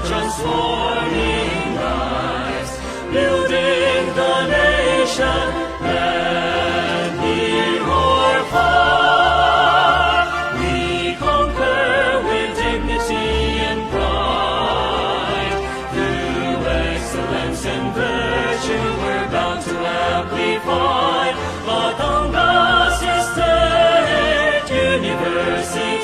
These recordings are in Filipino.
transforming lives, building the nation, and near or far, we conquer with dignity and pride. Through excellence and virtue, we're bound to amplify Batangas State University,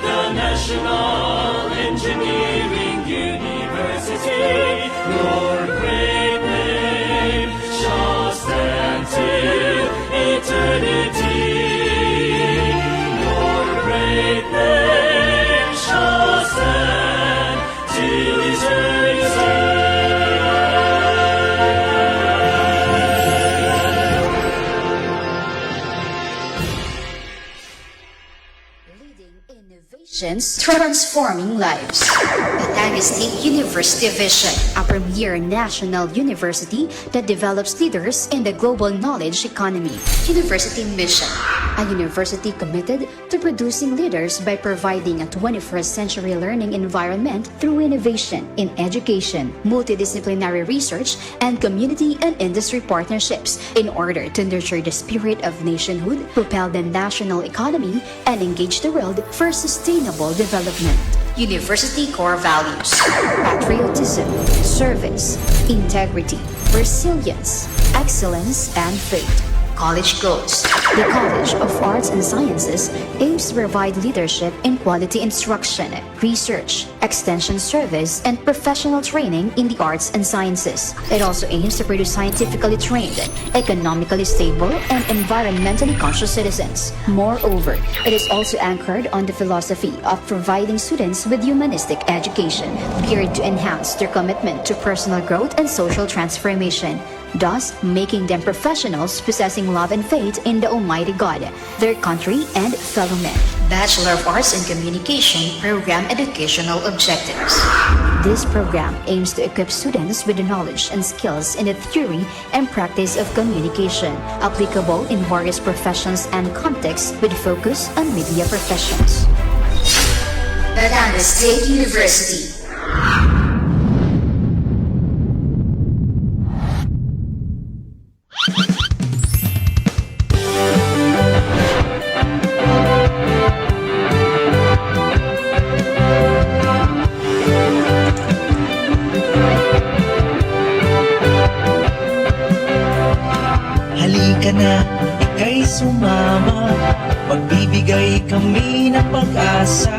the National Engineering University. Your great name shall stand till eternity. Your great name shall stand till eternity. Innovations transforming lives. Batangas State University Vision, a premier national university that develops leaders in the global knowledge economy. University Mission, a university committed to producing leaders by providing a 21st century learning environment through innovation in education, multidisciplinary research, and community and industry partnerships in order to nurture the spirit of nationhood, propel the national economy, and engage the world for sustainable development. University core values: patriotism, service, integrity, resilience, excellence, and faith. College goals. The College of Arts and Sciences aims to provide leadership in quality instruction, research, extension service, and professional training in the arts and sciences. It also aims to produce scientifically trained, economically stable, and environmentally conscious citizens. Moreover, it is also anchored on the philosophy of providing students with humanistic education, geared to enhance their commitment to personal growth and social transformation, thus making them professionals possessing love and faith in the Almighty God, their country, and fellow men. Bachelor of Arts in Communication Program Educational Objectives. This program aims to equip students with the knowledge and skills in the theory and practice of communication, applicable in various professions and contexts with focus on media professions. Batangas State University. Halika na, ika'y sumama. Magbibigay kami ng pag-asa,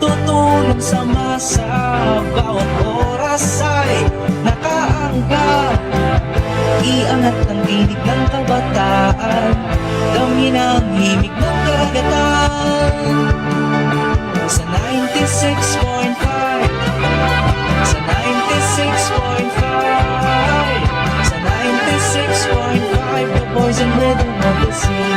tutulong sa masa. Bawat oras ay nakaangga. Iangat ang tinig ng kabataan, damhin ang himig ng karagatan. Sa 96.5, sa 96.5, sa 96.5, the boys and rhythm of the sea.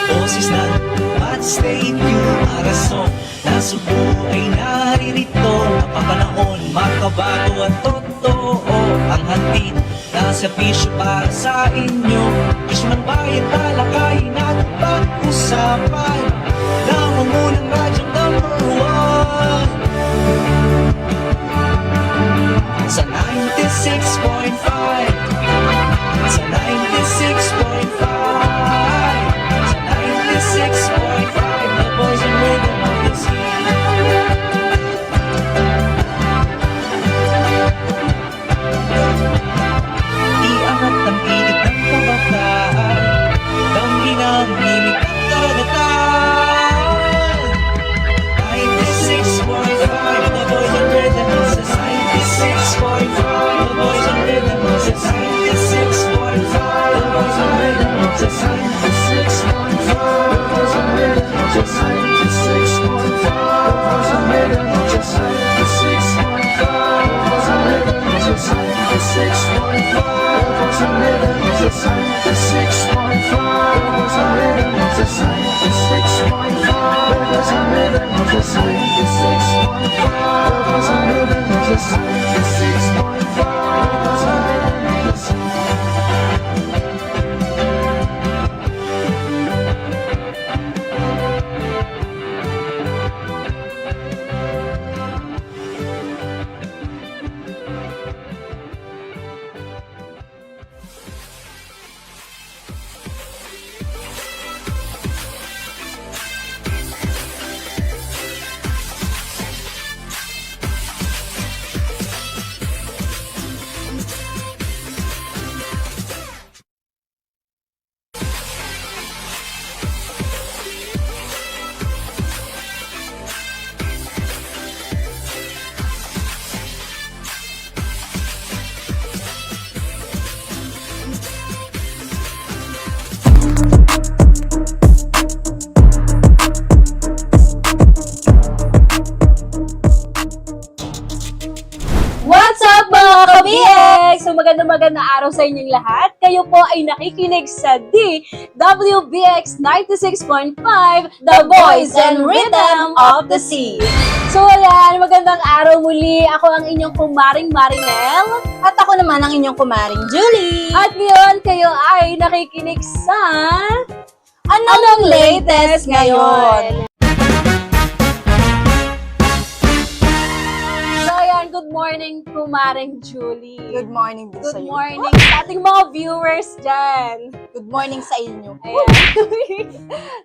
Boses ng Bat State U, arason na Subo ay naririto. Napapanahon, makabago at totoo ang hatid na serbisyo para sa inyo. Isyo ng bayan, talakayin at pag-usapan. Nangungunang radyong number 1 sa 96.5, sa 96.5, sa 96.5, the boys and rhythm of the sea. Iangat ang tinig ng kabataan, damhin ang himig ng karagatan. 96.5, the boys and rhythm of the sea. 96.5, the boys and rhythm of the sea. 96.5, the boys and rhythm of the sea. 96.5, the boys and rhythm of the sea. 96.5, the boys and rhythm of the sea. 96.5, the boys and rhythm of the sea. 96.5, the boys and rhythm of the sea. 96.5, the boys and rhythm of the sea. 96.5, the boys and rhythm of the sea. 96.5, the boys and rhythm of the sea. 96.5, the boys and rhythm of the sea. What's up mga ka-BX? So magandang araw sa inyong lahat. Kayo po ay nakikinig sa DWBX 96.5, The Voice and Rhythm of the Sea. So ayan, magandang araw muli. Ako ang inyong kumaring Marinel. At ako naman ang inyong kumaring Julie. At ngayon, kayo ay nakikinig sa... Anong latest ngayon? So ayan, good morning morning, Kumaring Julie. Good morning din Good sa'yo. morning sa ating mga viewers dyan. Good morning sa inyo. Ayan.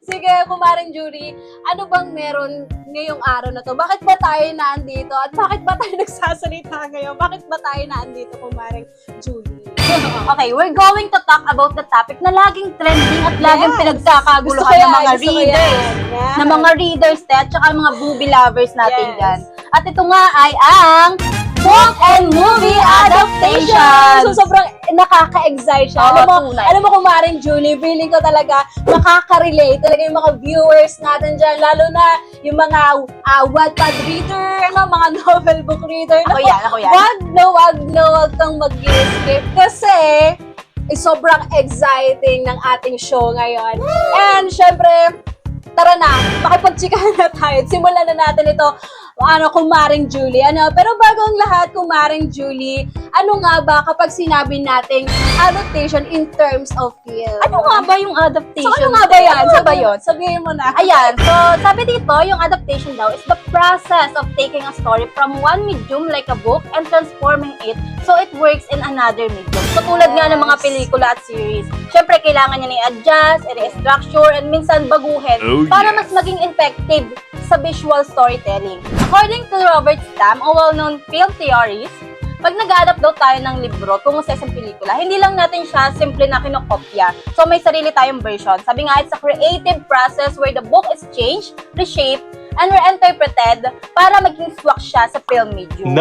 Sige, Kumaring Julie, ano bang meron ngayong araw na to? Bakit ba tayo naandito? At bakit ba tayo nagsasalita ngayon? Bakit ba tayo naandito, Kumaring Julie? Okay, we're going to talk about the topic na laging trending at laging Yes. pinagkakaguluhan Gusto ko ng yan, mga gusto ko readers. yan. Yan. Ng mga readers at saka mga movie lovers natin Yes. dyan. At ito nga ay ang book and movie adaptation. So, sobrang nakaka-excite siya. Oo, Alam tunay. mo, Kumaring Julie, feeling ko talaga makaka-relate talaga yung mga viewers natin dyan, lalo na yung mga Wattpad reader, mga novel book reader. Ako yan, ako yan. Wag kang mag-skip kasi sobrang exciting ng ating show ngayon. And syempre, tara na, makipagtsikahan na tayo. Simulan na natin ito, Kumaring Julie. Pero bago ang lahat, Kumaring Julie, ano nga ba kapag sinabi nating adaptation in terms of film? Ano nga ba yung adaptation? So, ano nga ba yan? Ano nga ba yun? Sabihin mo na. Ayan, so sabi dito, yung adaptation daw is the process of taking a story from one medium like a book and transforming it so it works in another medium. So tulad nga ng mga Yes. pelikula at series, syempre kailangan niya i-adjust, i-structure, and minsan baguhin para mas maging effective sa visual storytelling. According to Robert Stam, a well-known film theorist, pag nag-adapt daw tayo ng libro tungo sa isang pelikula, hindi lang natin siya simple na kinokopya. So may sarili tayong version. Sabi nga, it's a creative process where the book is changed, reshaped, and reinterpreted para maging swak siya sa film medium.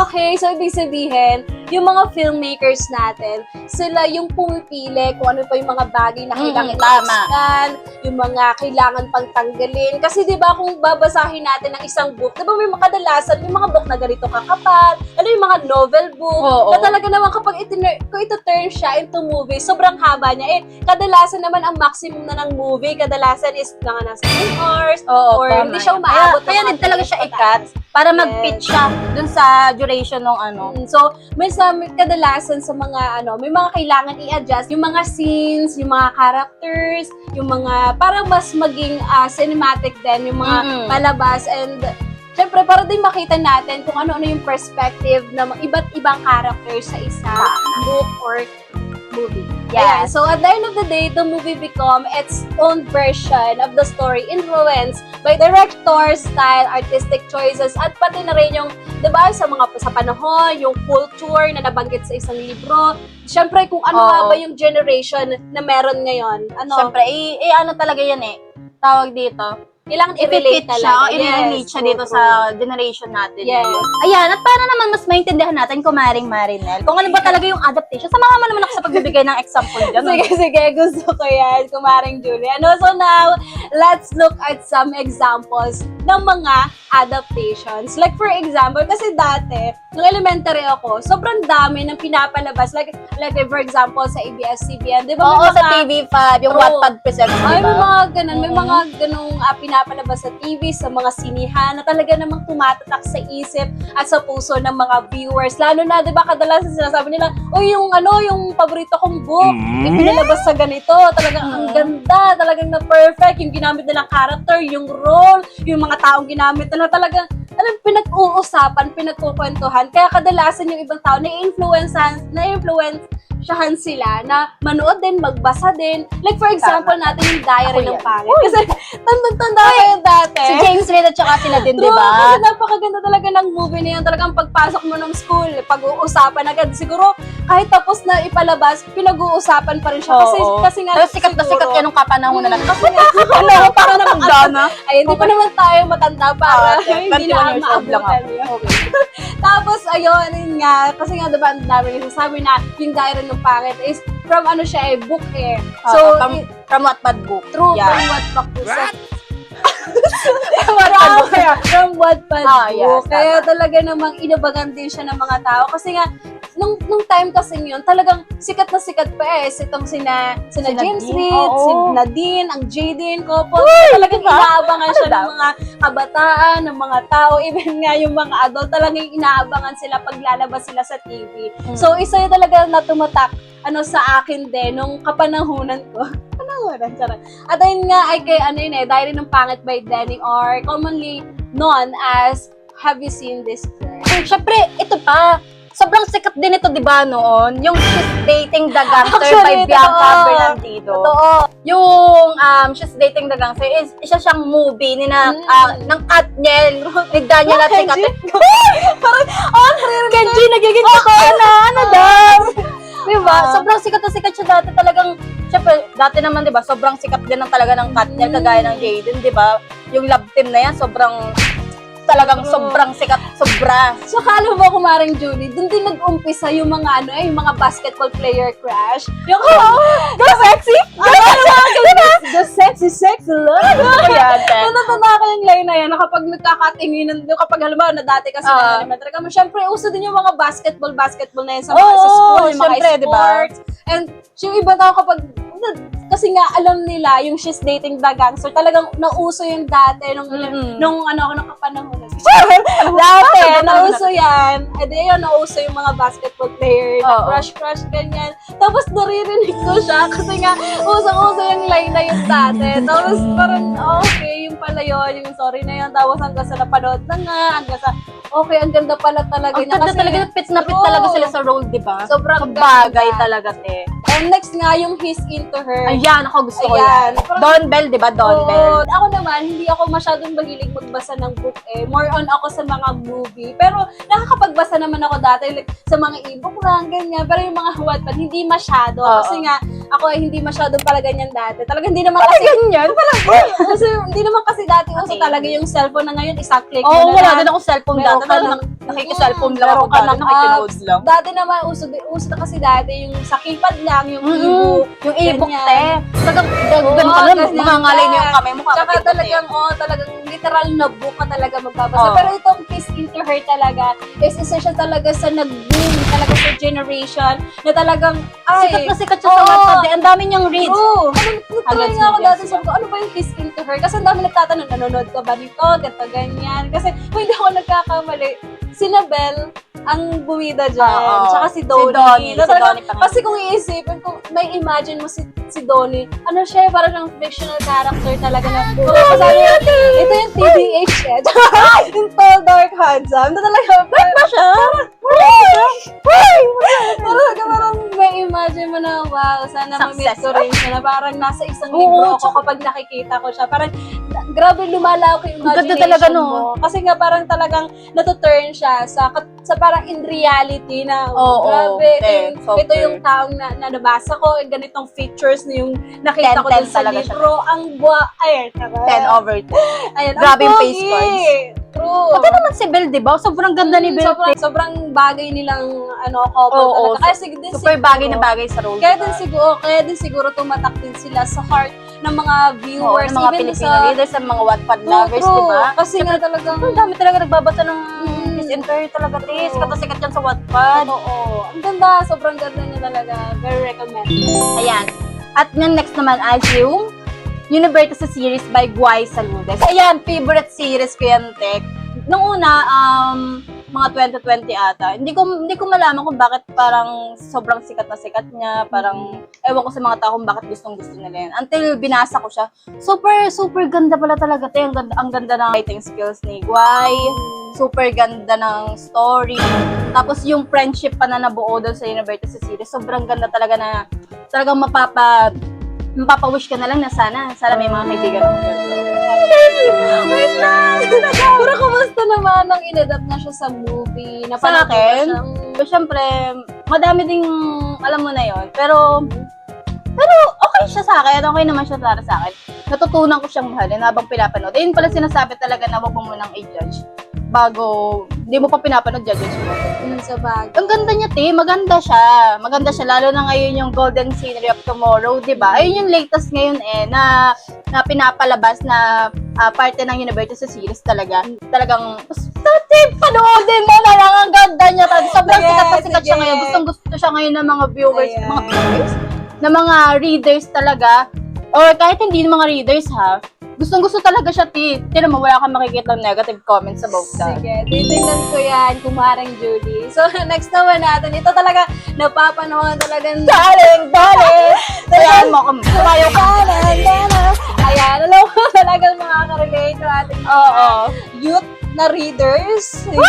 Okay, so ibig sabihin, yung mga filmmakers natin, sila yung pumipili kung ano pa yung mga bagay na kailangan tama. i-expand, yung mga kailangan pang tanggalin. Kasi di ba kung babasahin natin ng isang book, di ba may mga kadalasan, may mga book na ganito kakapal, ano yung mga novel book, Oo. na talaga naman kapag kung ito-turn siya into movie, sobrang haba niya. Kadalasan naman ang maximum na ng movie, kadalasan is mga nasa 2 hours, Oo, or tama hindi siya yan. umaabot. Kaya ng need talaga mga siya 3 i-cut para Yes. mag-fit siya dun sa duration ng ano. So, may kadalasan sa mga may mga kailangan i-adjust, yung mga scenes, yung mga characters, yung mga parang mas maging cinematic din, yung mga Mm-mm. palabas, and syempre para din makita natin kung ano-ano yung perspective ng iba't ibang characters sa isang book or movie. Ayan. Yes. So at the end of the day, the movie become its own version of the story influenced by director, style, artistic choices, at pati na rin yung, di ba, sa panahon, yung culture na nabanggit sa isang libro. Siyempre, kung ano Oo. nga ba yung generation na meron ngayon. Siyempre, ano talaga yan tawag dito. Kailangan I-fit i-relate siya, talaga. i-relate siya dito true. sa generation natin. Yes. Ayan, at para naman mas maintindihan natin, Kumaring Marinel, kung ano ba talaga yung adaptation, samahan mo naman ako sa pagbibigay ng example dyan. Sige, gusto ko yan, Kumaring Julie. So now, let's look at some examples ng mga adaptations. Like for example, kasi dati, nung elementary ako, sobrang dami ng pinapalabas. Like for example, sa ABS-CBN, di ba? Oo, may sa mga- TV5, yung Oo. Wattpad Presents, Ay, di may ba? mga ganun. May mga ganung pinapalabas sa TV, sa mga sinihan, na talaga namang tumatatak sa isip at sa puso ng mga viewers. Lalo na, di ba, kadalasan sinasabi nila, yung paborito kong book, ipinalabas sa ganito. Talagang ang ganda, talagang na-perfect. Yung ginamit nilang character, yung role, yung mga taong ginamit nila, talagang pinag-uusapan, pinagkukwentuhan. Kaya kadalasan yung ibang tao, na-influensyahan sila na manood din, magbasa din. Like for example natin yung Diary Ako ng yan. Pangit. Kasi tanda ko yung dati. Si James Reid at saka sila din, di True, ba? kasi napakaganda talaga ng movie na yun. Talagang pagpasok mo ng school, pag-uusapan agad. Siguro, kahit tapos na ipalabas, pinag-uusapan pa rin siya. Oo. Kasi nga, Pero sikat na sikat yan nung kapanahon na lang. Kasi nga, Ano, parang namagdana. ay, hindi pa naman tayo matanda para Okay, hindi 21 na years old lang maabutan ako. yun. Okay. Tapos, ayun, yun nga, kasi nga, diba, ang dami yung sabi na yung Diary ng Pangit is from book So, From Wattpad book. true, Yeah. from Wattpad book. Wattpad. From Wattpad Yes, book. Kaya tama. talaga namang inabagan din siya ng mga tao. Kasi nga, nung time kasi yun, talagang sikat na sikat pa Itong sina James Dean, Reid, oo. si Nadine, ang Jaden Couple. Talagang diba? inaabangan siya Ano ng mga kabataan, ng mga tao, even nga yung mga adult, talagang inaabangan sila pag lalabas sila sa TV. So, isa yun talaga na tumatak sa akin din nung kapanahunan ko. Charot. At ayun nga ay kay Diary ng Pangit by Danny R, commonly known as Have You Seen This Girl? Syempre, ito pa. Sobrang sikat din ito, di ba, noon? Yung She's Dating the Gangster by Actually, Bianca totoo. Bernardino. Totoo. Yung She's Dating the Gangster is isa siyang movie ng Katniel, ni Daniel at si Kenji? Katniel. Parang, Kenji, nagiging totoo na. Ano daw? Diba? Sobrang sikat na sikat siya dati talagang, syempre, dati naman, diba, sobrang sikat din ng talaga ng Katniel, kagaya ng Jaden, diba? Yung love team na yan, talagang sobrang sikat, sobra. Tsaka alam mo, kumaring Julie, dun din nag-umpisa yung mga yung mga basketball player crush. Yung, go sexy! Go sexy love! Kaya, Natatawa ko yung line na yan, na kapag nagkakatinginan, yung kapag halimbawa na dati kasi na elementary kami, syempre, uso din yung mga basketball na yan sa mga sa school, yung mga syempre, diba? sports. And yung iba daw kapag, kasi nga alam nila yung She's Dating the Gangster, talagang nauso yung dati nung nakapanahon. Dati, nauso yan. E di yun, nauso yung mga basketball player na crush, ganyan. Tapos naririnig ko siya kasi nga usang-uso yung line na yun dati. Tapos parang, okay, yung pala yun, yung sorry na yun. Tapos hanggang sa napanood na nga, hanggang sa, okay, ang ganda pala talaga Ang ganda talaga, fit na fit True. talaga sila sa role, diba? Sobrang bagay ganda. talaga, te. And next nga, yung He's Into Her. Ayan, ako gusto ko Ayan. yan. Don Bell, diba? Don Bell. Oo. Ako naman, hindi ako masyadong mahilig magbasa ng book eh. More on ako sa mga movie. Pero nakakapagbasa naman ako dati like, sa mga e-book lang, ganyan. Pero yung mga Wattpad, hindi masyado. Kasi nga, ako ay hindi masyadong pala ganyan dati. Talaga hindi naman kasi... ganyan? kasi hindi naman kasi dati uso talaga yung cellphone na ngayon, isang click Oo, mo na wala lang. din ako cellphone Meron dati. ka Talagang ng- nakikicellphone lang ako meron ka dati. ng Nakikinood apps. lang. Dati naman, uso na kasi dati yung sa keypad lang, yung e-book. Yung e-book, ganyan. te. Talagang ganun ka na, ganyan mangangalay ka. na yung kamay mo. Tsaka kakapit talagang, talagang literal na book ka talaga magbabasa. Oo. Pero itong Kiss Into Her talaga, is isa siya talaga sa nag-boom talaga sa generation na talagang, ay, Sikat na sikat siya sa Wattpad. eh. Ang dami niyang reads. Oo. Natuloy Hanggang nga ako sa dati yes, sa ko, ano ba yung Kiss Into Her? Kasi ang dami nagtatanong, nanonood ka ba nito? Ganto, ganyan. Kasi kung hindi ako nagkakamali, si Nabel ang bumida dyan. Oo. Tsaka si Si Donnie. Donnie. Na Si talagang- Donnie pa nga. Kasi kung iisipin, kung may imagine mo si Donnie, ano siya, parang fictional character talaga na, sabi niya, ito yung TDH eh. Yung tall, dark, handsome. Na talaga, ba siya? Parang may imagine mo na, wow, sana ma-meet ko rin siya na parang nasa isang libro ako kapag nakikita ko siya. Parang, grabe lumalaw ko yung Ang ganda imagination talaga, no? mo. Kasi nga parang talagang natuturn siya sa parang in reality na, Oo, grabe, so ito yung taong na nabasa ko, ganitong features na yung nakita ko 10-10 dun sa talaga siya. libro. Ang ay, 10/10. Ayan, Grabe ang yung pogi. face cards. True. Pati naman si Belle, di ba? Sobrang ganda ni Belle. Sobrang bagay nilang couple Oo, talaga. Kaya din super bagay na bagay sa role. Kaya diba? din siguro tumatak din sila sa heart ng mga Oo, viewers, ng mga even Filipino leaders, sa mga Wattpad True, lovers, true. di ba? Kasi nga talagang, Ang dami talaga nagbabasa ng Kiss Into Her talaga, tis. Oo. Katasikat yan sa Wattpad. oo, ang ganda, sobrang ganda niya talaga. Very recommended. Ayan. At yung next naman ay yung Universo series by Guy Saludes. Ayan, favorite series ko yan, Tek. Nung una, mga 2020 ata, hindi ko malaman kung bakit parang sobrang sikat na sikat niya, parang ewan ko sa mga tao kung bakit gustong-gusto nila yan. Until binasa ko siya, super ganda pala talaga, te. Ang ganda ng writing skills ni Guy, super ganda ng story. Tapos yung friendship pa na nabuo doon sa Universo series, sobrang ganda talaga na talagang mapapawish ka na lang na sana may mga kaibigan ako. Wait lang! Pero kumusta naman nang inadapt na siya sa movie? Sa Napanood mo ba akin, siyang- syempre, madami ding alam mo na yon. Pero okay siya sa akin. Okay naman siya para sa akin. Natutunan ko siyang mahalin habang pinapanood. Ayun pala sinasabi talaga na wag mo munang i-judge bago, hindi mo pa pinapanood, judge mo. sa bag? Ang ganda niya, te. Maganda siya. Maganda siya. Lalo na ngayon yung Golden Scenery of Tomorrow, di ba? Ayun yung latest ngayon na pinapalabas na parte ng Universo series talaga. Talagang, panoodin mo na lang. Ang ganda niya. Sobrang Sige, sikat na sikat siya sige. ngayon. Gusto siya ngayon ng mga viewers, Ayan. na mga readers talaga. Or kahit hindi mga readers, ha. Gustong-gusto talaga siya, ti. Tinan mo, wala kang makikita ng negative comments about that. Sige, titignan ko yan, kumarang Judy. So, next naman natin, ito talaga, napapanood talagang... Darling! Ayan mo, kumayo ka. Ayan, alam ko talagang makaka-relate sa ating Oo. youth na readers, na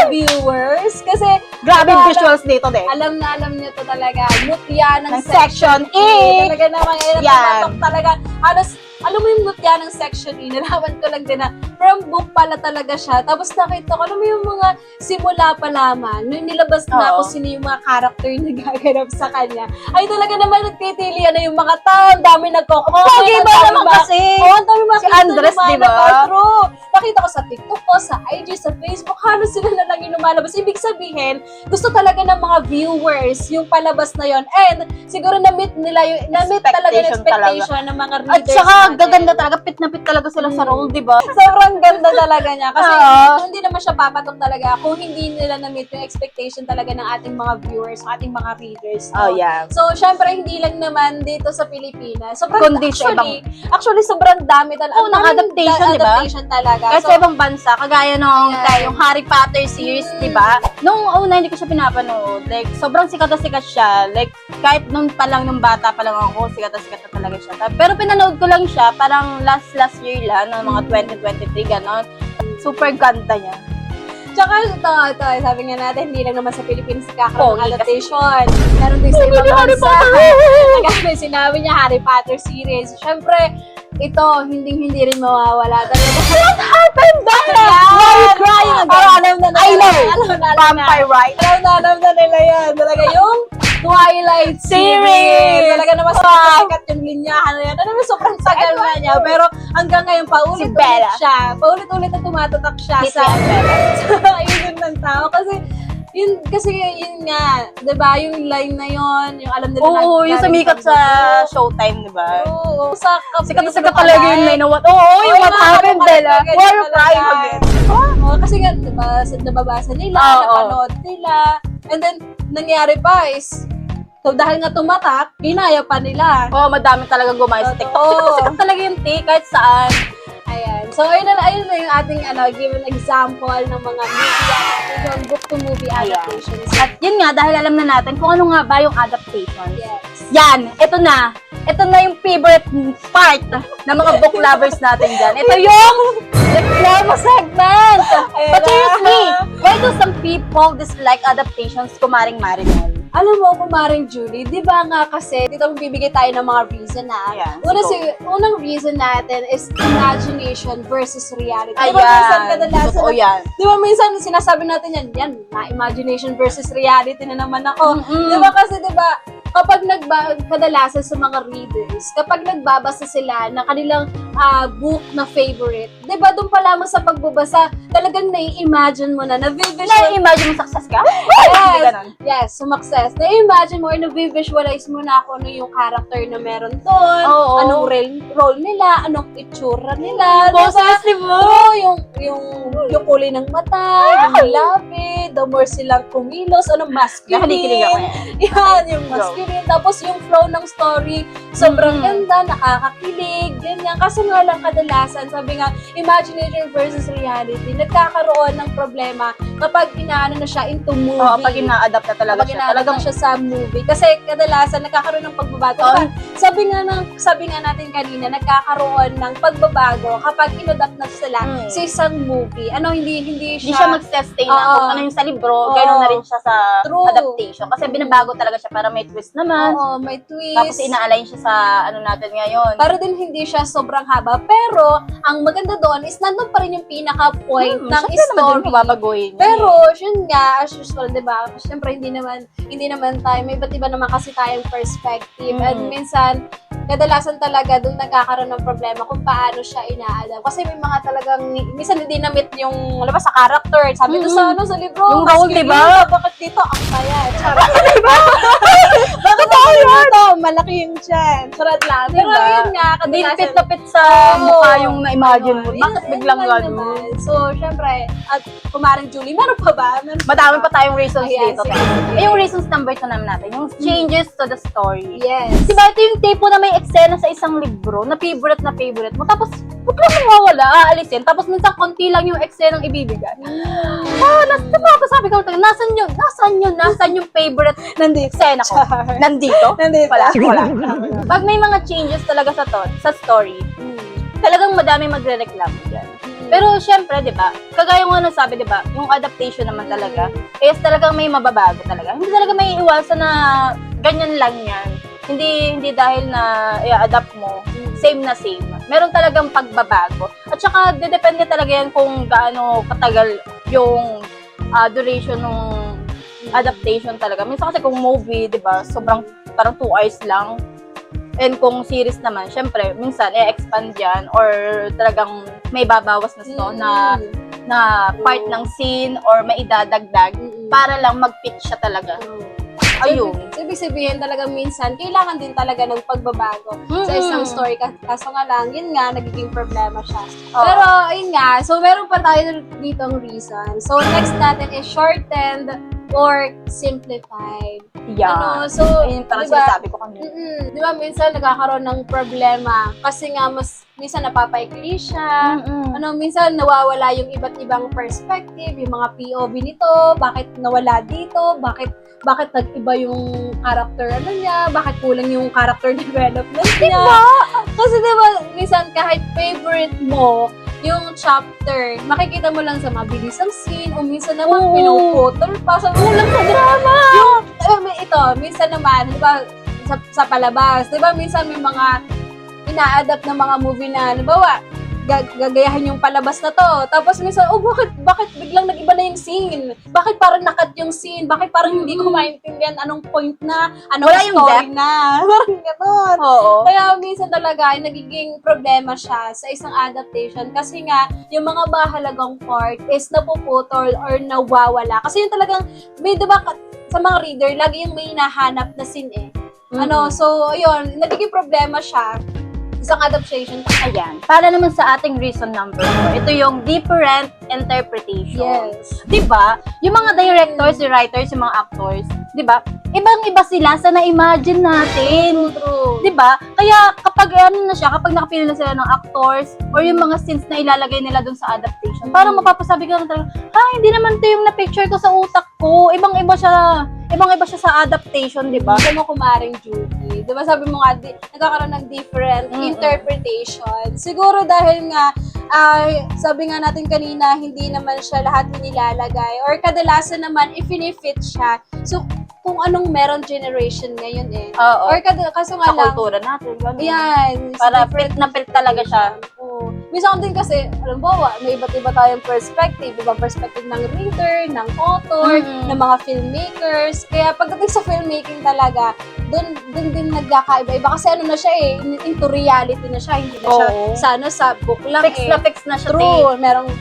viewers. Kasi, Grabe diba, visuals dito, de. alam niyo to talaga. Mutya ng Ng section E. Talaga naman, Yan. talaga. Halos, alam mo yung mutya ng section E, nalaman ko lang din na from book pala talaga siya. Tapos nakita ko, alam mo yung mga simula pa lamang, nung nilabas na Oo. kung sino yung mga character na gaganap sa kanya, ay talaga naman nagtitilian na yung mga tao, ang dami nagko-comment. Okay ba naman kasi? Oo, ang dami mga Si Andres, lumalabas. di ba? True. Nakita ko sa TikTok ko, sa IG, sa Facebook, halos sila na lang yung lumalabas. Ibig sabihin, gusto talaga ng mga viewers yung palabas na yon. And siguro na-meet nila yung, na-meet talaga yung expectation ng mga At readers saka, natin. gaganda talaga, pit na pit talaga sila sa role, di ba? Sobrang ganda talaga niya. Kasi Oo. hindi naman siya papatok talaga kung hindi nila na-meet yung expectation talaga ng ating mga viewers, ng ating mga readers. No? Oh, yeah. So, syempre, hindi lang naman dito sa Pilipinas. Sobrang, Kundi sa actually, sobrang dami talaga. Oo, ng adaptation, di ba? Adaptation talaga. Kahit sa ibang bansa, kagaya nung Ayan. yung Harry Potter series, di ba? Nung una, hindi ko siya pinapanood. Like, sobrang sikat na sikat siya. Like, kahit nung pa lang, nung bata pa lang ako, sikat na talaga siya. Pero pinanood ko lang siya, parang last year lang, ng mga 2023, ganon. Super ganda niya. Tsaka ito, sabi nga natin, hindi lang naman sa Pilipinas kakaroon ng Pogi adaptation. Meron din sa ibang bansa. Kagaya sinabi niya, Harry Potter series. Syempre, ito, hindi rin mawawala. Talaga. What happened there? Why are you crying again? Oh, alam na I know. Vampire, right? Alam na nila yan. Talaga yung Twilight series. Talaga naman sikat yung linyahan na yan. Alam mo, sobrang tagal na niya. Pero hanggang ngayon, Si paulit-ulit Bella. siya. Paulit-ulit na tumatatak siya Si sa Bella. ilun ng tao. Kasi yun nga, 'di ba, yung line na yun, yung alam nila Oo, yung galing sumikat sa pagbubuo. Showtime, di ba? Oo, sa Sikat na sikat talaga yun na what? Oo, yung what happened, Bella. Why are you crying again? Oo, kasi nga, 'di ba, nababasa nila, Oo. napanood nila, and then, nangyari pa is, so dahil nga tumatak, ginaya pa nila. Oo, madami talagang gumaya sa TikTok. Oo. Sikat na sikat talaga yung kahit saan. Ayan. So, ayun na yung ating given example ng mga movie adaptation, book-to-movie Ayan. adaptations. At yun nga, dahil alam na natin kung ano nga ba yung adaptation. Yes. Yan, ito na. Ito na yung favorite part ng mga book lovers natin dyan. Ito yung reklamo segment. But seriously, why do some people dislike adaptations, kumaring Marinol? Alam mo, kumaring Julie, di ba nga kasi, dito bibigay tayo ng mga reason na. Ayan, Unang reason natin is imagination versus reality. Ayan, Di ba minsan kadalasan, totoo yan. di ba minsan sinasabi natin yan, na imagination versus reality na naman ako. Mm-mm. Di ba kasi, di ba, kapag kadalasan sa mga readers, kapag nagbabasa sila ng kanilang book na favorite, di ba doon pa lamang sa pagbabasa, talagang nai-imagine mo na, na-visual. Na-imagine mo success ka? Yes, Hindi ganun. yes, success. Na-imagine mo or na-visualize mo na kung ano yung character na meron doon, Oo. anong role nila, anong itsura nila. Boses, di ba? Oo, yung kulay ng mata, yung labi, the more silang kumilos, anong masculine. Nakadikilig ako eh. Yan, yung masculine. Tapos yung flow ng story, sobrang ganda, nakakakilig, ganyan. Kasi nga lang kadalasan, sabi nga, imagination versus reality, nagkakaroon ng problema kapag inaano na siya into movie. Oo, pag ina-adapt na talaga Kapag siya. ina-adapt Talagang na siya sa movie. Kasi kadalasan nagkakaroon ng pagbabago. Oo. Diba? Sabi nga natin kanina, nagkakaroon ng pagbabago kapag inadapt na sila sa isang movie. hindi siya mag-sustain na Oo. kung ano yung sa libro, Oo. gano'n na rin siya sa True. adaptation. Kasi binabago talaga siya para may twist naman. Oo, may twist. Tapos ina-align siya sa ano natin ngayon. Para din hindi siya sobrang haba. Pero, ang maganda doon is nandun pa rin yung pinaka-point ng Siyempre naman story. din babaguhin. Pero, yun nga, as usual, di ba? Siyempre, hindi naman tayo, may iba't iba naman kasi tayong perspective. And minsan, kadalasan talaga doon nagkakaroon ng problema kung paano siya ina-adapt. Kasi may mga talagang, minsan hindi na-meet yung, alam ba, sa character. Sabi doon sa libro. Yung role, masculine, diba? Bakit dito? Ang kaya. Charot. Bakit ako dito? Malaki yung chan. Charot lang. Pero Diba? yun nga, Hindi kadalasan. fit na fit sa Oo. mukha yung na-imagine mo. Ayun, Bakit yun biglang lang gano'n? naman. So, syempre, at kumaring Julie, meron pa ba? Madami pa tayong reasons Ayan, dito. sige, Te. sige. Eh, yung reasons number 2 naman natin, yung changes to the story. Yes. Diba ito yung tipo na may eksena sa isang libro na favorite mo. Tapos, huwag lang mawawala, aalisin. Tapos, minsan, konti lang yung eksenang ibibigay. Sabi ko, nasan yung favorite eksena ko? Nandito? Nandito. Wala. Pag may mga changes talaga sa story, talagang madaming magrereklamo dyan. Pero syempre, di ba, kagaya nga nasabi, di ba, yung adaptation naman talaga, is talagang may mababago talaga. Hindi talaga may iwasan na ganyan lang yan. Hindi dahil na i-adapt mo, same na same. Meron talagang pagbabago. At saka, depende talaga yan kung gaano katagal yung duration ng adaptation talaga. Minsan kasi kung movie, di ba, sobrang parang 2 hours lang. And kung series naman, syempre, minsan, expand yan or talagang may babawas na na part ng scene or may idadagdag para lang mag-fit siya talaga. Ayun. So, ibig sabihin talaga minsan, kailangan din talaga ng pagbabago sa isang story. Kaso nga lang, yun nga, nagiging problema siya. Oo. Pero, ayun nga, so meron pa tayo dito ang reason. So, next natin is shortened or simplified. Yeah. So, ayun parang diba, sinasabi ko kanina. di ba, minsan nagkakaroon ng problema kasi nga minsan napapaikli siya. Minsan nawawala yung iba't ibang perspective, yung mga POV nito, bakit nawala dito, bakit nag-iba yung character niya, bakit kulang yung character development niya. Kasi diba, minsan kahit favorite mo, yung chapter, makikita mo lang sa mabilisang scene, o minsan naman pinuputol pa sa ulang sa drama. Minsan naman, di ba, sa palabas, di ba, minsan may mga ina-adapt na mga movie na, halimbawa, gagayahin yung palabas na to. Tapos minsan, bakit biglang nag-iba na yung scene? Bakit parang nakat yung scene? Bakit parang hindi ko maintindihan anong point na, anong Wala yung story depth. na? Parang gano'n. Oo. Kaya minsan talaga, nagiging problema siya sa isang adaptation kasi nga, yung mga mahalagang part is napuputol or nawawala. Kasi yung talagang, may diba, sa mga reader, lagi yung may hinahanap na scene eh. So, ayun, nagiging problema siya isang adaptation. Ayan. Para naman sa ating reason number 4, ito yung different interpretation. Yes. Diba? Yung mga directors, yung writers, yung mga actors, diba? Ibang-iba sila sa na-imagine natin. True. Diba? Kaya kapag kapag nakapili na sila ng actors or yung mga scenes na ilalagay nila dun sa adaptation, parang mapapasabi ka na talaga, hindi naman ito yung na-picture ko sa utak ko. Ibang-iba siya sa adaptation, diba? Sabi mo kumaring Judy. Diba sabi mo nga, nagkakaroon ng different interpretation. Siguro dahil nga, sabi nga natin kanina, hindi naman siya lahat nilalagay. Or kadalasan naman, if-fit siya. So, kung anong meron generation ngayon eh. Oo. Or kaso nga Sa lang, kultura natin. Ganun. yan. Para fit na fit talaga siya. Oo. Minsan din kasi, alam mo, may iba't iba tayong perspective. Ibang perspective ng reader, ng author, ng mga filmmakers. Kaya pagdating sa filmmaking talaga, doon din nagkakaiba-iba. Kasi ano na siya into reality na siya. Hindi na siya sa book lang Fix na siya. True. Merong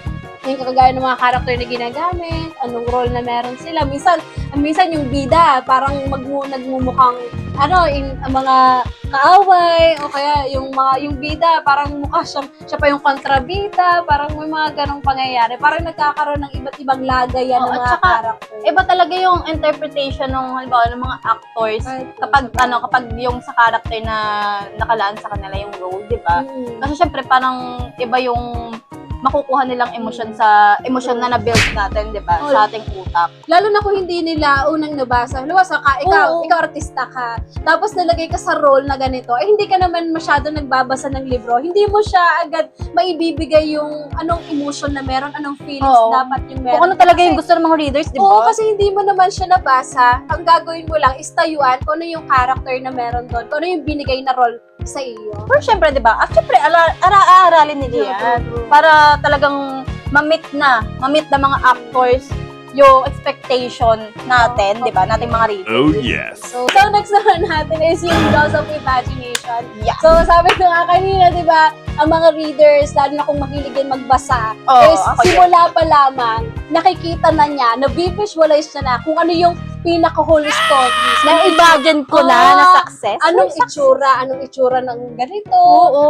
yung kagaya ng mga character na ginagamit, anong role na meron sila. Minsan yung bida, parang nagmumukhang, ang mga kaaway, o kaya yung bida, parang mukha siya pa yung kontrabida, parang may mga ganong pangyayari. Parang nagkakaroon ng iba't ibang lagayan ng at mga saka, character. Iba talaga yung interpretation ng halimbawa ng mga actors kapag yung sa character na nakalaan sa kanila yung role, 'di ba? Kasi syempre parang iba yung makukuha nilang emosyon na na-build natin, 'di ba? Sa ating utak. Lalo na kung hindi nila unang nabasa. Halimbawa, ikaw artista ka, tapos nalagay ka sa role na ganito, hindi ka naman masyado nagbabasa ng libro. Hindi mo siya agad maibibigay yung anong emotion na meron, anong feelings dapat yung meron. Kung ano talaga yung gusto ng mga readers, 'di ba? Oo, kasi hindi mo naman siya nabasa. Ang gagawin mo lang is tayuan kung ano yung character na meron doon, kung ano yung binigay na role sa iyo. Pero syempre, 'di ba? Syempre, aaralin nila yan. Para talagang mamit na mga actors yung expectation natin, 'di ba? Nating mga readers. Oh yes. So next naman natin is yung Laws of Imagination. Yeah. So, sabi ko nga kanina, di ba, ang mga readers, lalo na kung mahilig din magbasa, is ako simula pa lamang, nakikita na niya, na-visualize na kung ano yung pinaka-whole story. Na-imagine ko na success. Anong itsura ng ganito,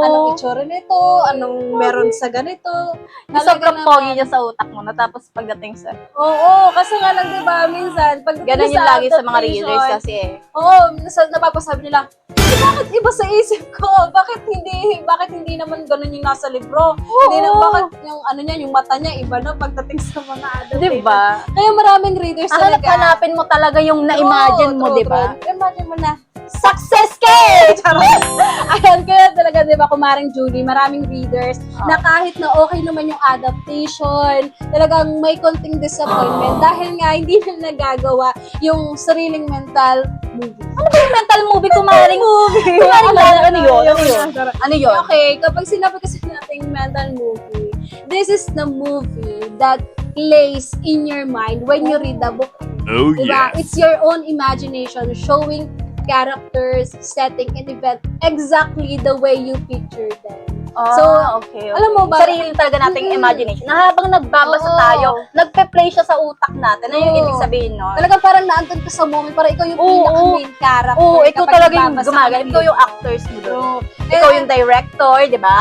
anong itsura nito, anong meron sa ganito. Sobrang pogi niya sa utak mo na tapos pagdating sa... Oo, kasi nga lang, di ba, minsan, pagdating Ganun yung lagi sa mga readers kasi eh. Oo, napapasabi nila, bakit iba sa isip ko? Bakit hindi naman ganun yung nasa libro? Hindi na, bakit yung mata niya iba na pagdating sa mga adaptation? Diba? Kaya maraming readers talaga. Hanapin mo talaga yung na-imagine mo, diba? Imagine mo na, Success cake! Charot. Ayan, kaya talaga, di ba, kumaring Julie, maraming readers na kahit na okay naman yung adaptation, talagang may konting disappointment dahil nga hindi na nagagawa yung sariling mental movie. Ano ba yung mental movie kumaring? Ano yun? Ano yun? Okay, kapag sinabi kasi nating mental movie, this is the movie that plays in your mind when you read the book. Oh, Diba? It's your own imagination showing characters, setting, and event exactly the way you picture them. So, okay. alam mo ba- Sarili talaga nating imagination. Na habang nagbabasa Oo. tayo, nagpe-play siya sa utak natin. Ano yung Oo. ibig sabihin nun? talagang parang naandun ka sa moment, parang ikaw yung Oo. pinaka-main character. Oo, ikaw kapag talaga yung nagbabasa ka gumagana. ng Ikaw yung libro. actors mo doon. Oo. Ikaw yung director, di ba?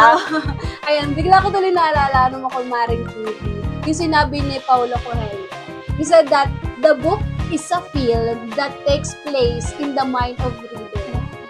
Ayan, bigla ko tuloy naalala nung ako Maring Judy. Yung sinabi ni Paulo Coelho. He said that the book is a film that takes place in the mind of reader.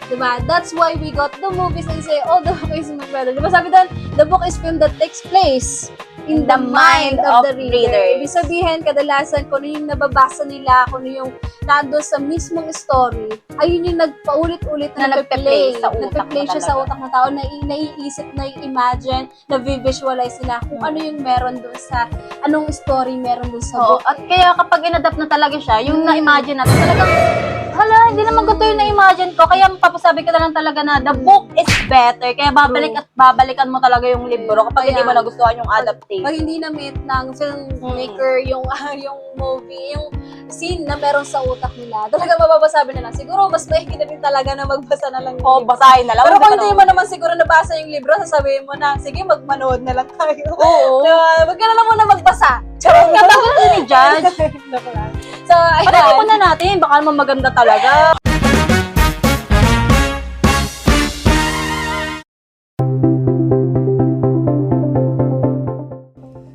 Diba? That's why we got the movies and say, oh, the book is my brother. Diba sabi doon, the book is film that takes place in the mind of the reader. Ibig sabihin, kadalasan, kung ano yung nababasa nila, kung ano yung nandun sa mismong story, ayun yung nagpaulit-ulit na Na nagpe-play. nagpe-play sa utak Nagpe-play mo siya sa talaga. utak ng tao, naiisip, nai-imagine, na-visualize nila kung ano yung meron doon sa, anong story meron doon sa Oo, book. at kaya kapag inadapt na talaga siya, yung na-imagine natin, talagang, hala, hindi naman gusto yung na-imagine ko. Kaya papasabi ko na lang talaga na the book is better. Kaya babalik at babalikan mo talaga yung libro kapag hindi mo Kaya, nagustuhan yung adaptation. Pag hindi na-meet ng filmmaker yung yung movie, yung scene na meron sa utak nila, talaga mababasabi na lang. Siguro, mas maigi na rin talaga na magbasa na lang. yung Oo, libro. basahin na lang. Pero Huwag kung ka hindi na- mo naman siguro nabasa yung libro, sasabihin mo na, sige, magmanood na lang tayo. Oo. Diba? Wag ka na lang muna magbasa. Charot. Kapag ni Judge, So, ayan. panoorin na natin, baka naman maganda talaga.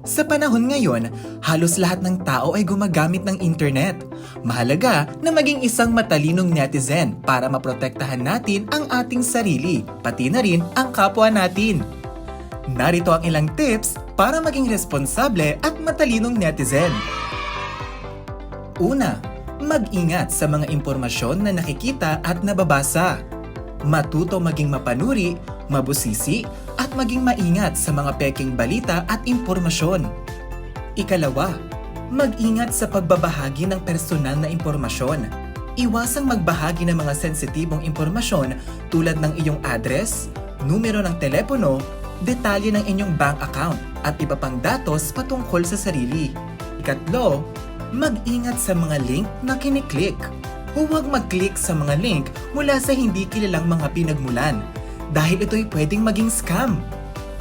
Sa panahon ngayon, halos lahat ng tao ay gumagamit ng internet. Mahalaga na maging isang matalinong netizen para maprotektahan natin ang ating sarili, pati na rin ang kapwa natin. Narito ang ilang tips para maging responsable at matalinong netizen. Una, mag-ingat sa mga impormasyon na nakikita at nababasa. Matuto maging mapanuri, mabusisi, at maging maingat sa mga peking balita at impormasyon. Ikalawa, mag-ingat sa pagbabahagi ng personal na impormasyon. Iwasang magbahagi ng mga sensitibong impormasyon tulad ng iyong address, numero ng telepono, detalye ng inyong bank account, at iba pang datos patungkol sa sarili. Ikatlo, mag-ingat sa mga link na kiniklik. Huwag mag-click sa mga link mula sa hindi kilalang mga pinagmulan dahil ito'y pwedeng maging scam.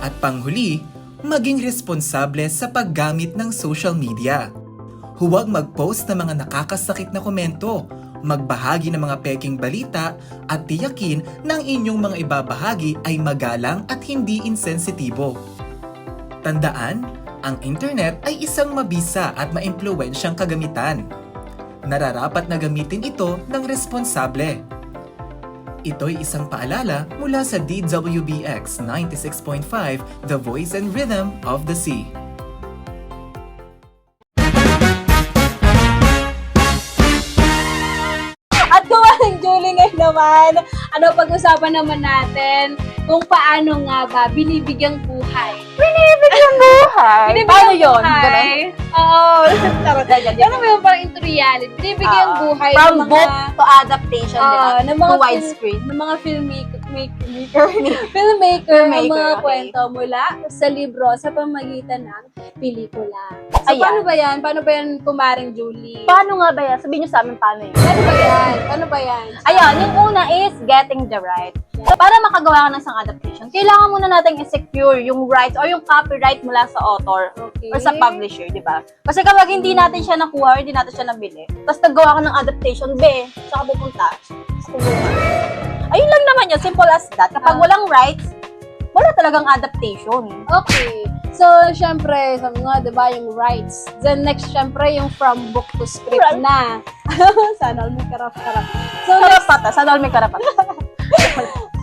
At panghuli, maging responsable sa paggamit ng social media. Huwag mag-post ng mga nakakasakit na komento, magbahagi ng mga peking balita at tiyakin na ang inyong mga ibabahagi ay magalang at hindi insensitibo. Tandaan, ang internet ay isang mabisa at maimpluwensyang kagamitan. Nararapat na gamitin ito ng responsable. Ito'y isang paalala mula sa DWBX 96.5, The Voice and Rhythm of the Sea. At kumaring Julie ngayon naman, pag-usapan naman natin kung paano nga ba binibigyang buhay. Binibigyan buhay. Paano yun? Ganun? buhay. Oo. Charot. Ganyan. Ano ba yung parang into reality? Binibigyang buhay From ng mga book to adaptation, di ba? ng mga To widescreen. ng mga filmmaker ng mga okay. kwento mula sa libro sa pamagitan ng pelikula. So, Ayan. paano ba yan? Paano ba yan, kumaring Julie? Paano nga ba yan? Sabihin nyo sa amin paano yun. Paano ba yan? Paano ba yan? Ayan, yung una is getting the right. So, para makagawa ka ng isang adaptation, kailangan muna natin i-secure yung rights or yung copyright mula sa author Okay. or sa publisher, di ba? Kasi kapag hindi natin siya nakuha or hindi natin siya nabili, tapos naggawa ka ng adaptation, saan ka pupunta? Sa kulungan. Ayun lang naman yun, simple as that. Kapag walang rights, wala talagang adaptation. Okay. So, syempre, sabi nga, di ba, yung rights. Then next, syempre, yung from book to script Right. na. Sana all may karap-karap. So, next, Karapata, sana all may karapata.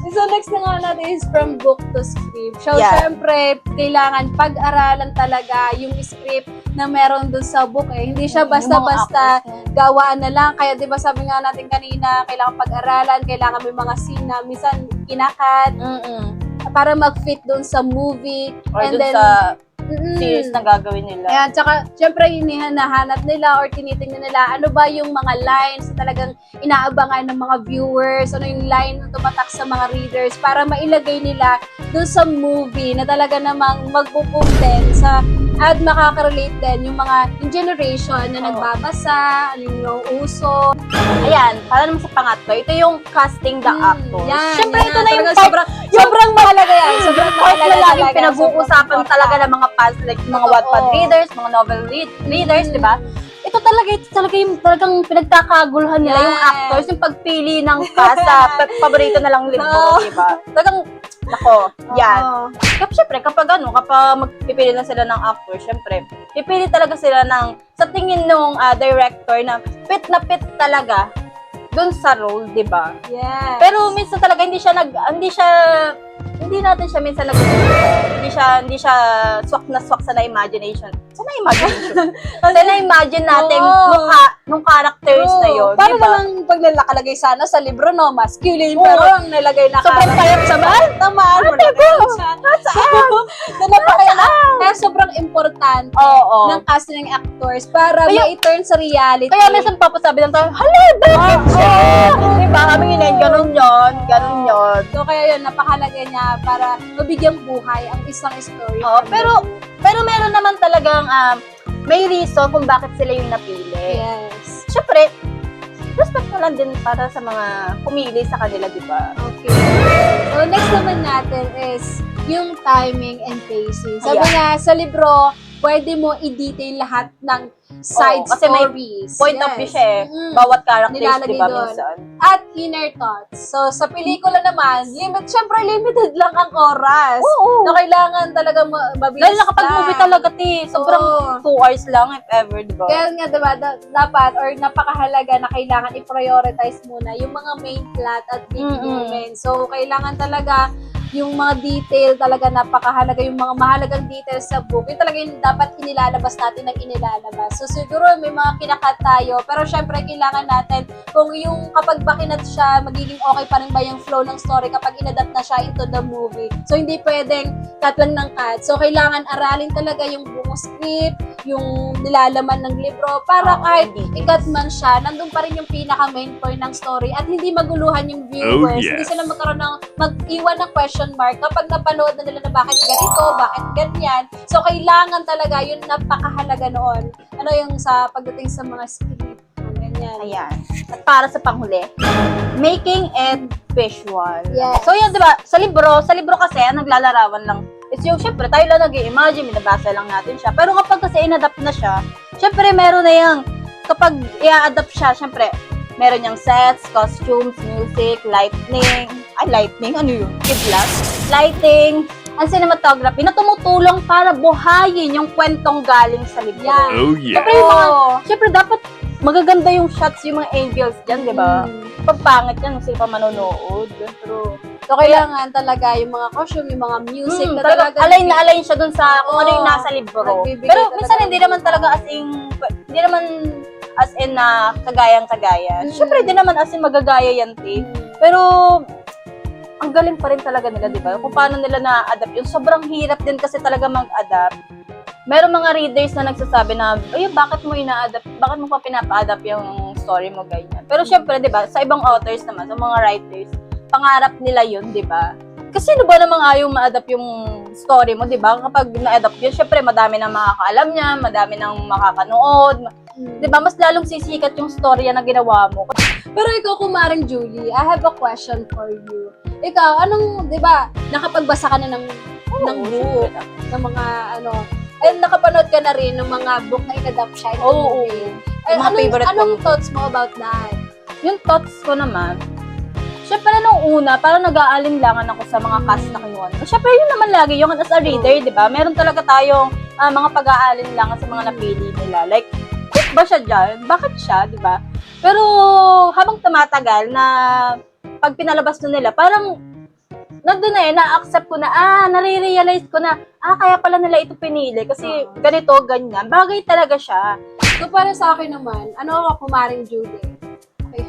So next na nga natin is from book to script. So Yeah. syempre, kailangan pag-aralan talaga yung script na meron dun sa book eh. Hindi siya Yung mga basta-basta actors, gawaan na lang. Kaya 'di ba sabi nga natin kanina, kailangan pag-aralan, kailangan may mga scene na minsan kinakat para mag-fit dun sa movie. Or And dun then, sa mm-mm. series na gagawin nila. Ayan, tsaka, syempre, hinahanap nila or tinitingnan nila, ano ba yung mga lines na talagang inaabangan ng mga viewers, ano yung line na tumatak sa mga readers para mailagay nila dun sa movie na talaga namang magbo-boom din sa at makaka-relate din yung mga yung generation na Oo. nagbabasa, ano yung uso. Ayan, para naman sa pangatlo, ito yung casting the actors. Yan, Siyempre, yan. ito na yung Talagang sobrang mahalaga yan. Sobrang part mahalaga na laging talaga. pinag-uusapan Sobrang talaga ng mga fans, like mga Totoo. Wattpad readers, mga novel readers, di ba? Ito talaga yung talagang pinagkakaguluhan nila, yung Yes. actors, yung pagpili ng cast sa paborito na lang libro, Oo. di ba? Talagang, nako, yan. Oo. Kapag syempre, kapag magpipili na sila ng actor, syempre, pipili talaga sila ng, sa tingin nung director na fit talaga dun sa role, di ba? Yes. Pero minsan talaga hindi natin siya minsan hindi siya swak sa na-imagination. Sa na-imagine natin Oo. mukha nung characters na yun, Para di ba? namang paglalakalagay sana sa libro, no? Masculine, Oo. pero ang nilagay na Sobrang payat sa mahal. Tamaan, Kaya sobrang importante Oo. ng casting ng actors para Kaya- ma-turn sa reality. Kaya minsan papasabi lang tayo, hala, bakit siya? Di ba? Kami yun, ganun yun. So kaya yun, napakalaga niya para mabigyang buhay ang isang story. Oo, pero meron naman talagang may reason kung bakit sila yung napili. Yes. Siyempre, respect mo lang din para sa mga pumili sa kanila, di ba? Okay. So next naman natin is yung timing and pacing. Sabi Ayan. nga, sa libro, pwede mo i-detail lahat ng side Oo, kasi may stories. Point of view siya eh. Mm. Bawat characters, Nilalagay di ba, doon. minsan? At inner thoughts. So, sa pelikula naman, syempre limited lang ang oras. Oo. Na kailangan talaga mabilis Dahil na kapag lang. movie talaga, sobrang Oo. 2 hours lang if ever, di ba? Kaya nga, diba, dapat or napakahalaga na kailangan i-prioritize muna yung mga main plot at big moments. So, kailangan talaga yung mga detail talaga napakahalaga, yung mga mahalagang details sa book, yung talaga yung dapat inilalabas natin ng inilalabas. So siguro may mga kinakat tayo, pero syempre kailangan natin kung yung kapag ba kinat siya, magiging okay pa rin ba yung flow ng story kapag inadapt na siya into the movie. So hindi pwedeng cut lang ng cut. So kailangan aralin talaga yung buong script, yung nilalaman ng libro, para Oo, kahit yung ikat man siya, nandun pa rin yung pinaka main point ng story at hindi maguluhan yung viewers. yes. Hindi sila magkaroon ng mag-iwan ng question mark kapag napanood na nila na bakit ganito, bakit ganyan. So, kailangan talaga, yun napakahalaga noon. Ano yung sa pagdating sa mga script, ganyan. Ayan. At para sa panghuli, making and visual. Yes. So yan, di ba? Sa libro kasi, ang naglalarawan lang is yung, syempre, tayo lang nag-i-imagine, binabasa lang natin siya. Pero kapag kasi in-adapt na siya, syempre, meron na yung, kapag i-adapt siya, syempre, meron yung sets, costumes, music, lighting, ano yun? Kidlat? Lighting, ang cinematography na tumutulong para buhayin yung kwentong galing sa libro. Yan. Oh yeah. Syempre, syempre, dapat magaganda yung shots, yung mga angles dyan, di ba? Pagpangit yan, sila pa manonood. Pero, So, kailangan talaga yung mga costume, yung mga music na talaga, talaga. align na align siya dun sa kung ano yung Oo. nasa libro. Nagbibigay Pero talaga minsan ng hindi naman talaga as in na kagayang-kagaya. Syempre, hindi naman as in magagaya yan, te. Pero, ang galing pa rin talaga nila, di ba? Kung paano nila na-adapt yun. Sobrang hirap din kasi talaga mag-adapt. Meron mga readers na nagsasabi na, ayun, bakit mo ina-adapt? Bakit mo pa pinapa-adapt yung story mo, ganyan? Pero syempre, di ba, sa ibang authors naman, sa mga writers, pangarap nila yun, di ba? Kasi sino ba namang ayaw ma-adapt yung story mo, di ba? Kapag na-adapt yun, syempre, madami nang makakaalam niya, madami nang makakanood, di ba? Mas lalong sisikat yung storya na ginawa mo. Pero ikaw, kumaring Julie, I have a question for you. Ikaw, anong, di ba, nakapagbasa ka na ng book, ng mga, and nakapanood ka na rin ng mga book na in-adapt siya into Oo. movie. Yung mga favorite Anong kong- thoughts mo about that? Yung thoughts ko naman, syempre nung una, parang nag-aalinlangan ako sa mga cast na kinuha nila. Syempre yun naman lagi, yung as a reader, di ba? Meron talaga tayong mga pag-aalinlangan sa mga napili nila. Like, fit ba siya dyan? Bakit siya, di ba? Pero habang tumatagal na pag pinalabas na nila, parang nandun na na-accept ko na, nare-realize ko na, kaya pala nila ito pinili kasi ganito, ganyan. Bagay talaga siya. So, para sa akin naman, ano ako, kumaring Judy? Okay.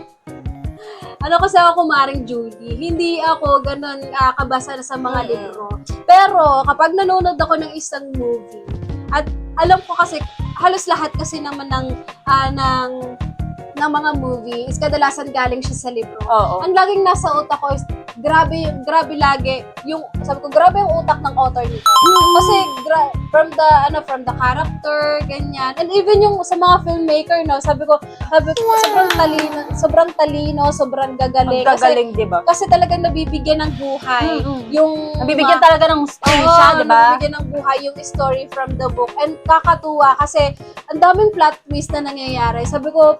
Ano kasi ako, kumaring Judy? Hindi ako ganun kabasa na sa mga libro. Pero, kapag nanonood ako ng isang movie, at alam ko kasi, halos lahat kasi naman ng mga movie is kadalasan galing siya sa libro. Oo. Ang laging nasa utak ko is, grabe lagi yung, sabi ko, grabe yung utak ng author nito. Kasi from the character, ganyan. And even yung sa mga filmmaker, no, sabi ko sobrang talino, sobrang gagaling. Ang gagaling, di ba? Kasi talagang nabibigyan ng buhay. Yung Nabibigyan talaga ng story siya, di ba? Nabibigyan ng buhay yung story from the book. And kakatuwa kasi ang daming plot twist na nangyayari. Sabi ko,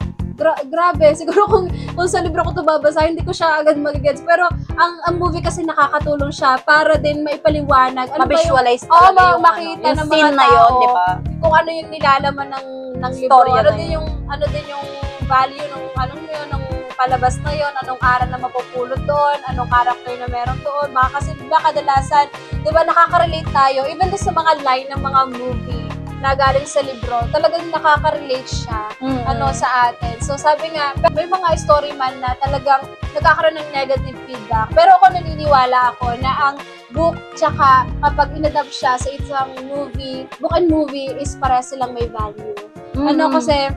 grabe. Siguro kung sa libro ko ito babasa, hindi ko siya agad magigets. Pero ang movie kasi nakakatulong siya para din maipaliwanag. Ma-visualize Oo, talaga yung, makita yung ng mga scene na tao yun, di ba? kung ano yung nilalaman ng libro. Storya Ano na din yung value ng palabas na yun, anong aral na mapupulot doon, anong character na meron doon. Kasi diba kadalasan, diba nakaka-relate tayo, even doon sa mga line ng mga movie na galing sa libro, talagang nakaka-relate siya sa atin. So sabi nga, may mga story man na talagang nagkakaroon ng negative feedback. Pero ako naniniwala ako na ang book tsaka kapag inadapt siya sa isang movie, book and movie is para silang may value. Kasi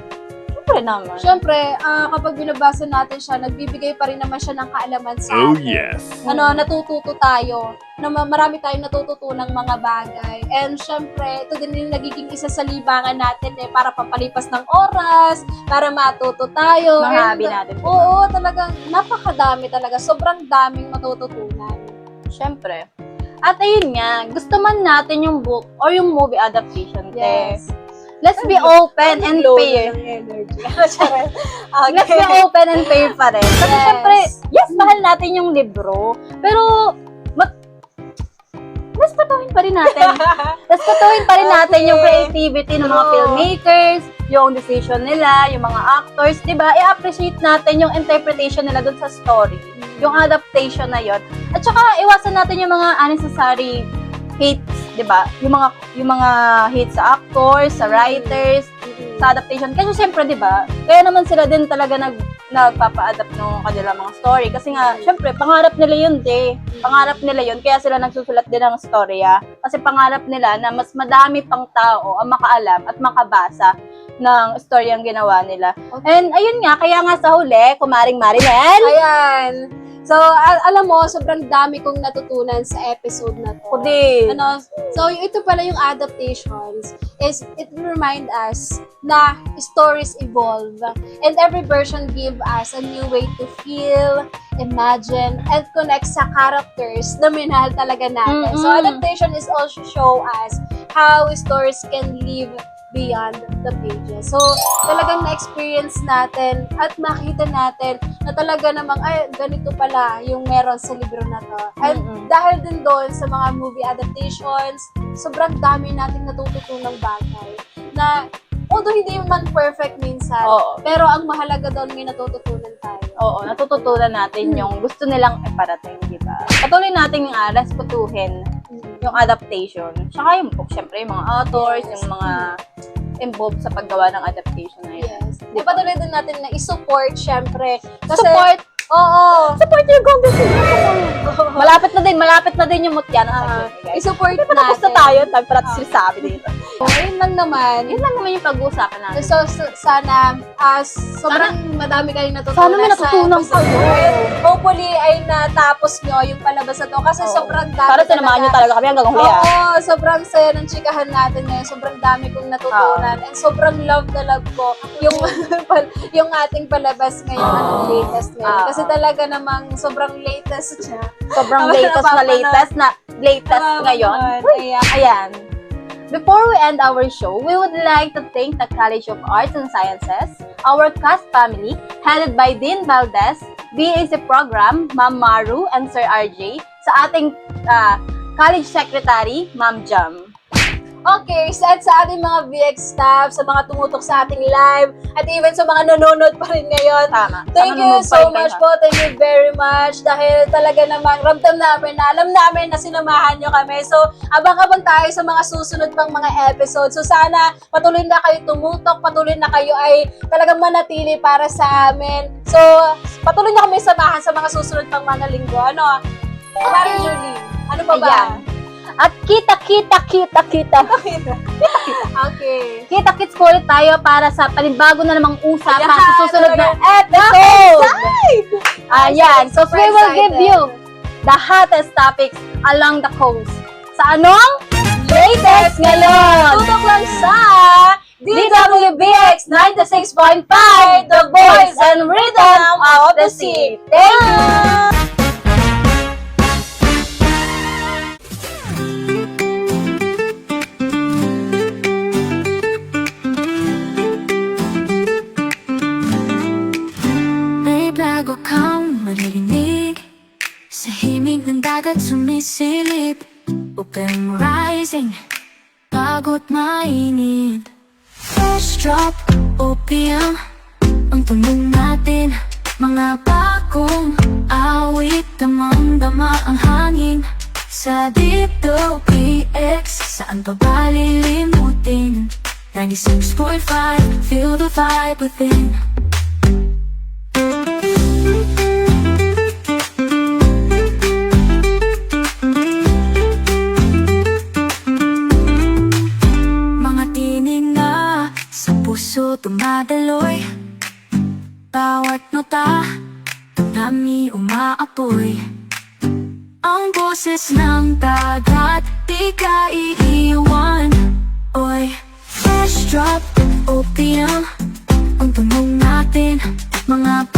Siyempre naman. Siyempre, kapag binabasa natin siya, nagbibigay pa rin naman siya ng kaalaman sa atin. Natututo tayo. Marami tayong natututunang mga bagay. And siyempre, ito din yung nagiging isa sa libangan natin para papalipas ng oras, para matuto tayo. Mga hobby natin. Oo, talagang napakadami talaga. Sobrang daming matututunan. Siyempre. At ayun nga, gusto man natin yung book or yung movie adaptation. Yes. Let's be open and fair. Let's be open and fair pa rin. Kasi Yes. syempre, yes, mahal natin yung libro. Pero, respectuhin pa rin natin. Respectuhin pa rin natin yung creativity ng mga filmmakers, yung decision nila, yung mga actors, di ba? I-appreciate natin yung interpretation nila dun sa story. Yung adaptation na yon. At saka, iwasan natin yung mga unnecessary hates, di ba? Yung mga hates sa actors, sa writers, sa adaptation. Kasi syempre, di ba? Kaya naman sila din talaga nagpapa-adapt ng kanilang mga story. Kasi nga, syempre, pangarap nila yun, Pangarap nila yun, kaya sila nagsusulat din ng storya. Kasi pangarap nila na mas madami pang tao ang makaalam at makabasa ng storyang ginawa nila. And ayun nga, kaya nga sa huli, kumaring Marinel. Ayan. So, alam mo, sobrang dami kong natutunan sa episode na to. Kundi. So, ito pala yung adaptations is it remind us na stories evolve and every version give us a new way to feel, imagine, and connect sa characters na minahal talaga natin. So, adaptation is also show us how stories can live beyond the pages. So, talagang na-experience natin at makita natin na talaga namang, ganito pala yung meron sa libro na to. And dahil din doon sa mga movie adaptations, sobrang dami nating natututunang bagay na although hindi man perfect minsan, pero ang mahalaga doon may natututunan tayo. Oo, natututunan natin yung gusto nilang iparating, di ba? Patuloy natin yung respetuhin yung adaptation. Tsaka yung book, syempre, yung mga authors, yung mga involved sa paggawa ng adaptation na yun. Yes. Patuloy din natin na i-support, syempre. Kasi, Support! Oo. Support your conversation! Malapit na din yung mutya ng sagot, guys. I-support Tapos na natin. tayo, para sinasabi dito. Ayun lang naman. Yun lang naman yung pag-uusapan natin. So, sana, sobrang madami kayong natutunan Sana may natutunan sa episode. kayo. And hopefully, ay natapos nyo yung palabas na to. Kasi sobrang dami Para sinamahan nyo talaga kami hanggang huli, Oo, sobrang saya ng chikahan natin ngayon. Sobrang dami kong natutunan. And sobrang love na love ko yung yung ating palabas ngayon, ang latest ngayon. Kasi talaga namang sobrang latest siya. Sobrang latest ngayon. Ayan. Before we end our show, we would like to thank the College of Arts and Sciences, our cast family, headed by Dean Valdez, BAC Program, Ma'am Maru, and Sir RJ, sa ating College Secretary, Ma'am Jam. Okay, at sa ating mga VX staff, sa mga tumutok sa ating live, at even sa mga nanonood pa rin ngayon. Tama. Thank you Nanonood pa so rin kayo, much ha? po. Thank you very much. Dahil talaga namang ramdam namin na alam namin na sinamahan nyo kami. So, abang-abang tayo sa mga susunod pang mga episodes. So, sana patuloy na kayo tumutok, patuloy na kayo ay talagang manatili para sa amin. So, patuloy na kami samahan sa mga susunod pang mga linggo. Ano? Parang Julie. Ano pa ba? Ayan. At kita. Okay. Kita-kits po ulit tayo para sa panibago na namang usapan Ayan, sa susunod na talaga. episode. Ayan. So, Super we will give excited. you the hottest topics along the coast. Sa anong? Latest ngayon! Tutok lang sa DWBX 96.5, The Voice and Rhythm of the Sea. Thank you! May bago kang maririnig sa himig ng dagat sumisilip. Open rising, bago't mainit. First drop, opium, ang tunog natin. Mga bagong awit, damang-dama ang hangin. Sa dito PX, saan pa ba lilimutin? 96.5, feel the vibe within. Mga tinig na sa puso tumadaloy. Bawat nota, nami umaapoy. Ang boses ng dagat, di ka iiwan. Oy, fresh drop, opium, ang tunog natin. Mga